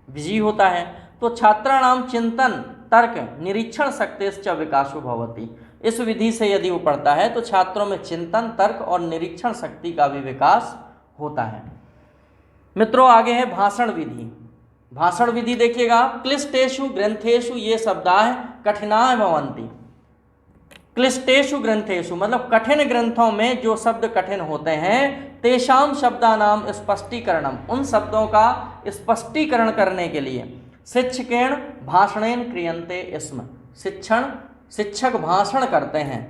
बिजी होता है। तो छात्राणाम चिंतन तर्क निरीक्षण शक्तिश्च विकासो भवति। इस विधि से यदि वो पढ़ता है तो छात्रों में चिंतन तर्क और निरीक्षण शक्ति का भी विकास होता है। मित्रों, आगे है भाषण विधि। भाषण विधि देखिएगा, क्लिष्टेषु ग्रंथेषु ये शब्दाः कठिनाः भवन्ति। क्लिष्टेषु ग्रंथेषु मतलब कठिन ग्रंथों में जो शब्द कठिन होते हैं, तेषां शब्दानां स्पष्टीकरणम, उन शब्दों का स्पष्टीकरण करने के लिए शिक्षकेण भाषणेन क्रियन्ते स्म, शिक्षक भाषण करते हैं,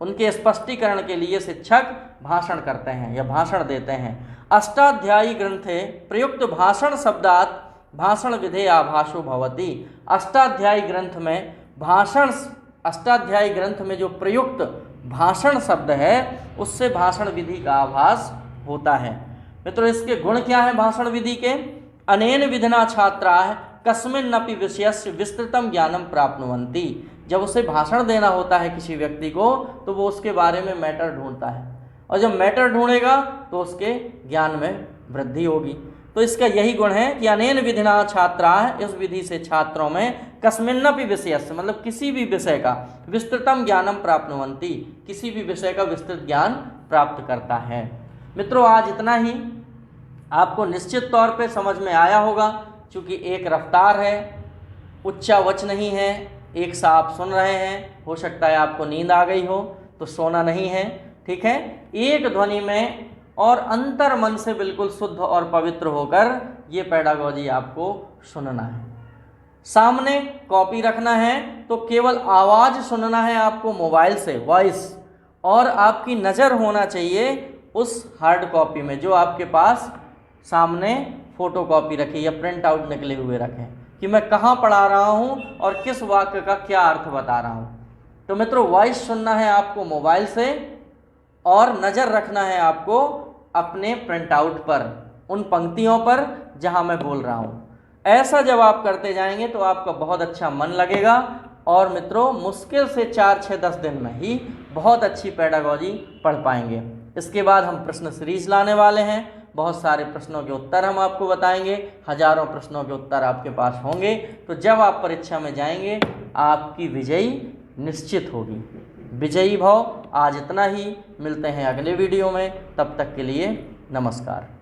उनके स्पष्टीकरण के लिए शिक्षक भाषण करते हैं या भाषण देते हैं। अष्टाध्यायी ग्रंथे प्रयुक्त भाषण शब्दात् भाषण विधेय आभासो भवति। अष्टाध्यायी ग्रंथ में अष्टाध्यायी ग्रंथ में जो प्रयुक्त भाषण शब्द है उससे भाषण विधि का आभास होता है। मित्रों, इसके गुण क्या है भाषण विधि के? अनेन विधिना छात्राः कस्मिन्नपि विषयस्य विस्तृतम ज्ञानम प्राप्नुवन्ति। जब उसे भाषण देना होता है किसी व्यक्ति को तो वो उसके बारे में मैटर ढूंढता है, और जब मैटर ढूंढेगा तो उसके ज्ञान में वृद्धि होगी। तो इसका यही गुण है कि अनेन विधिना छात्राः, इस विधि से छात्रों में कस्मिन्नपि विषयस्य मतलब किसी भी विषय का विस्तृतम ज्ञानम प्राप्नुवन्ति, किसी भी विषय का विस्तृत ज्ञान प्राप्त करता है। मित्रों आज इतना ही, आपको निश्चित तौर पे समझ में आया होगा, क्योंकि एक रफ्तार है, उच्चावच नहीं है, एक सा आप सुन रहे हैं। हो सकता है आपको नींद आ गई हो, तो सोना नहीं है, ठीक है। एक ध्वनि में और अंतर मन से बिल्कुल शुद्ध और पवित्र होकर ये पेडागॉजी आपको सुनना है। सामने कॉपी रखना है तो केवल आवाज़ सुनना है आपको मोबाइल से, वॉइस, और आपकी नज़र होना चाहिए उस हार्ड कॉपी में जो आपके पास सामने फ़ोटो कॉपी रखे या प्रिंट आउट निकले हुए रखें कि मैं कहाँ पढ़ा रहा हूँ और किस वाक्य का क्या अर्थ बता रहा हूँ। तो मित्रों वॉइस सुनना है आपको मोबाइल से और नज़र रखना है आपको अपने प्रिंट आउट पर, उन पंक्तियों पर जहाँ मैं बोल रहा हूँ। ऐसा जब आप करते जाएंगे तो आपका बहुत अच्छा मन लगेगा और मित्रों मुश्किल से 4-6-10 दिन में ही बहुत अच्छी पेडागॉजी पढ़ पाएंगे। इसके बाद हम प्रश्न सीरीज लाने वाले हैं, बहुत सारे प्रश्नों के उत्तर हम आपको बताएंगे, हजारों प्रश्नों के उत्तर आपके पास होंगे। तो जब आप परीक्षा में जाएंगे आपकी विजयी निश्चित होगी। विजयी भव। आज इतना ही, मिलते हैं अगले वीडियो में, तब तक के लिए नमस्कार।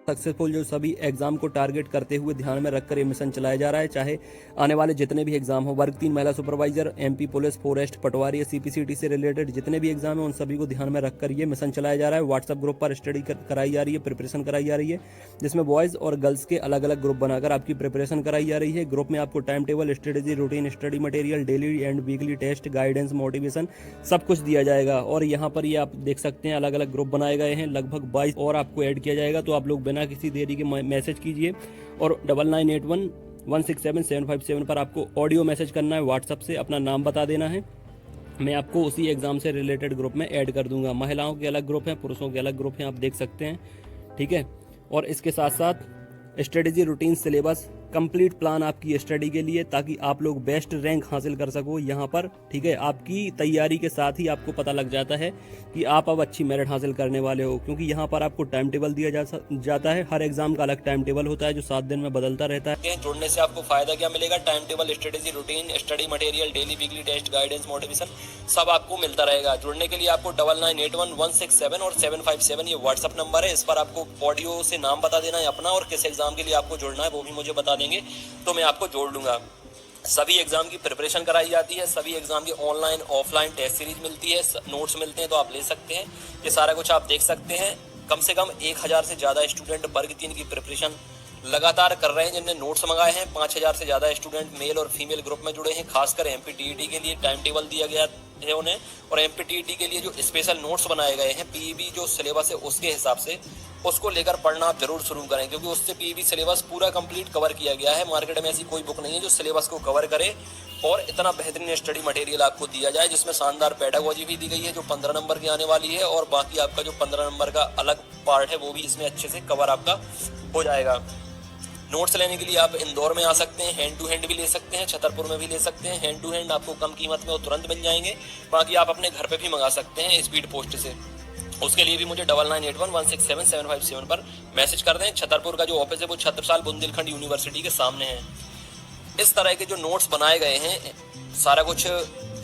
सक्सेसफुल जो सभी एग्जाम को टारगेट करते हुए ध्यान में रखकर ये मिशन चलाया जा रहा है। चाहे आने वाले जितने भी एग्जाम हो, वर्ग 3 महिला सुपरवाइजर, एमपी पुलिस, फॉरेस्ट, पटवारी, सीपीसीटी से रिलेटेड जितने भी एग्जाम है उन सभी को ध्यान में रखकर ये मिशन चलाया जा रहा है। व्हाट्सएप ग्रुप पर स्टडी कराई जा रही है, प्रिपरेशन कराई जा रही है, जिसमें बॉयज़ और गर्ल्स के अलग अलग ग्रुप बनाकर आपकी प्रिपरेशन कराई जा रही है। ग्रुप में आपको time table, strategy, routine, study material, daily and weekly test, guidance, motivation सब कुछ दिया जाएगा। और यहाँ पर ये आप देख सकते हैं अलग अलग ग्रुप बनाए गए हैं, लगभग 22 और आपको ऐड किया जाएगा। तो आप लोग बिना किसी देरी के मैसेज कीजिए और 9981167757 पर आपको ऑडियो मैसेज करना है। व्हाट्सएप से अपना नाम बता देना है, मैं आपको उसी एग्जाम से रिलेटेड ग्रुप में ऐड कर दूंगा। महिलाओं के अलग ग्रुप हैं, पुरुषों के अलग ग्रुप हैं, आप देख सकते हैं, ठीक है। और इसके साथ साथ strategy, routine, syllabus, complete plan आपकी स्टडी के लिए, ताकि आप लोग बेस्ट रैंक हासिल कर सको यहाँ पर, ठीक है। आपकी तैयारी के साथ ही आपको पता लग जाता है कि आप अब अच्छी मेरिट हासिल करने वाले हो, क्योंकि यहाँ पर आपको टाइम टेबल दिया जाता है। हर एग्जाम का अलग टाइम टेबल होता है जो 7 दिन में बदलता रहता है। जुड़ने से आपको फायदा क्या मिलेगा? Time table, strategy, routine, study material, daily weekly test, guidance, motivation सब आपको मिलता रहेगा। जुड़ने के लिए आपको 99811677 और 757 ये व्हाट्सअप नंबर है, इस पर आपको ऑडियो से नाम बता देना है अपना और किस एग्जाम के लिए आपको जुड़ना है वो भी मुझे बता देंगे, तो मैं आपको जोड़ लूंगा। सभी एग्जाम की प्रिपरेशन कराई जाती है, सभी एग्जाम की ऑनलाइन ऑफलाइन टेस्ट सीरीज मिलती है, नोट्स मिलते हैं तो आप ले सकते हैं। ये सारा कुछ आप देख सकते हैं। कम से कम 1000 से ज़्यादा स्टूडेंट वर्ग 3 की प्रिपरेशन लगातार कर रहे हैं, जिनने नोट्स मंगाए हैं। 5000 से ज़्यादा स्टूडेंट मेल और फीमेल ग्रुप में जुड़े हैं। खासकर एमपीटीईटी के लिए टाइम टेबल दिया गया है उन्हें, और एमपीटीईटी के लिए जो स्पेशल नोट्स बनाए गए हैं, पीईबी जो सिलेबस है उसके हिसाब से उसको लेकर पढ़ना आप जरूर शुरू करें, क्योंकि उससे पीईबी सिलेबस पूरा कंप्लीट कवर किया गया है। मार्केट में ऐसी कोई बुक नहीं है जो सिलेबस को कवर करे और इतना बेहतरीन स्टडी मटेरियल आपको दिया जाए, जिसमें शानदार पेडागोजी भी दी गई है जो 15 नंबर की आने वाली है, और बाकी आपका जो 15 नंबर का अलग पार्ट है वो भी इसमें अच्छे से कवर आपका हो जाएगा। नोट्स लेने के लिए आप इंदौर में आ सकते हैं, हैंड टू हैंड भी ले सकते हैं, छतरपुर में भी ले सकते हैं। हैंड टू हैंड आपको कम कीमत में वो तुरंत मिल जाएंगे, बाकी आप अपने घर पे भी मंगा सकते हैं स्पीड पोस्ट से। उसके लिए भी मुझे 9981167757 पर मैसेज कर दें। छतरपुर का जो ऑफिस है वो छत्रसाल बुंदेलखंड यूनिवर्सिटी के सामने है। इस तरह के जो नोट्स बनाए गए हैं सारा कुछ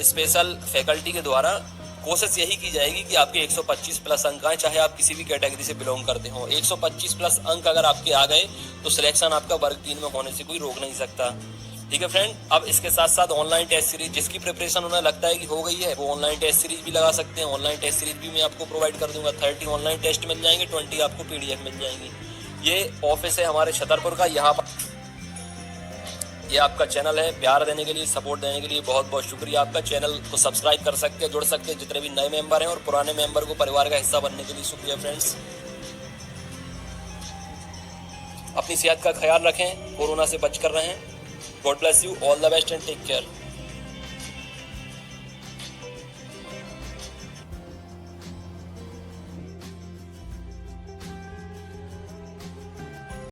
स्पेशल फैकल्टी के द्वारा, कोशिश यही की जाएगी कि आपके 125 प्लस अंक आए, चाहे आप किसी भी कैटेगरी से बिलोंग करते हो। 125 प्लस अंक अगर आपके आ गए तो सिलेक्शन आपका वर्ग 3 में होने से कोई रोक नहीं सकता, ठीक है फ्रेंड। अब इसके साथ साथ ऑनलाइन टेस्ट सीरीज, जिसकी प्रिपरेशन उन्हें लगता है कि हो गई है, वो ऑनलाइन टेस्ट सीरीज भी लगा सकते हैं। ऑनलाइन टेस्ट सीरीज भी मैं आपको प्रोवाइड कर दूंगा। 30 ऑनलाइन टेस्ट मिल जाएंगे, 20 आपको पीडीएफ मिल जाएंगी। ये ऑफिस है हमारे छतरपुर का, यहाँ पर ये आपका चैनल है। प्यार देने के लिए, सपोर्ट देने के लिए बहुत बहुत शुक्रिया आपका। चैनल को सब्सक्राइब कर सकते हैं, जुड़ सकते हैं जितने भी नए मेंबर हैं, और पुराने मेंबर को परिवार का हिस्सा बनने के लिए शुक्रिया फ्रेंड्स। अपनी सेहत का ख्याल रखें, कोरोना से बच कर रहें। God bless you, all the best and take care.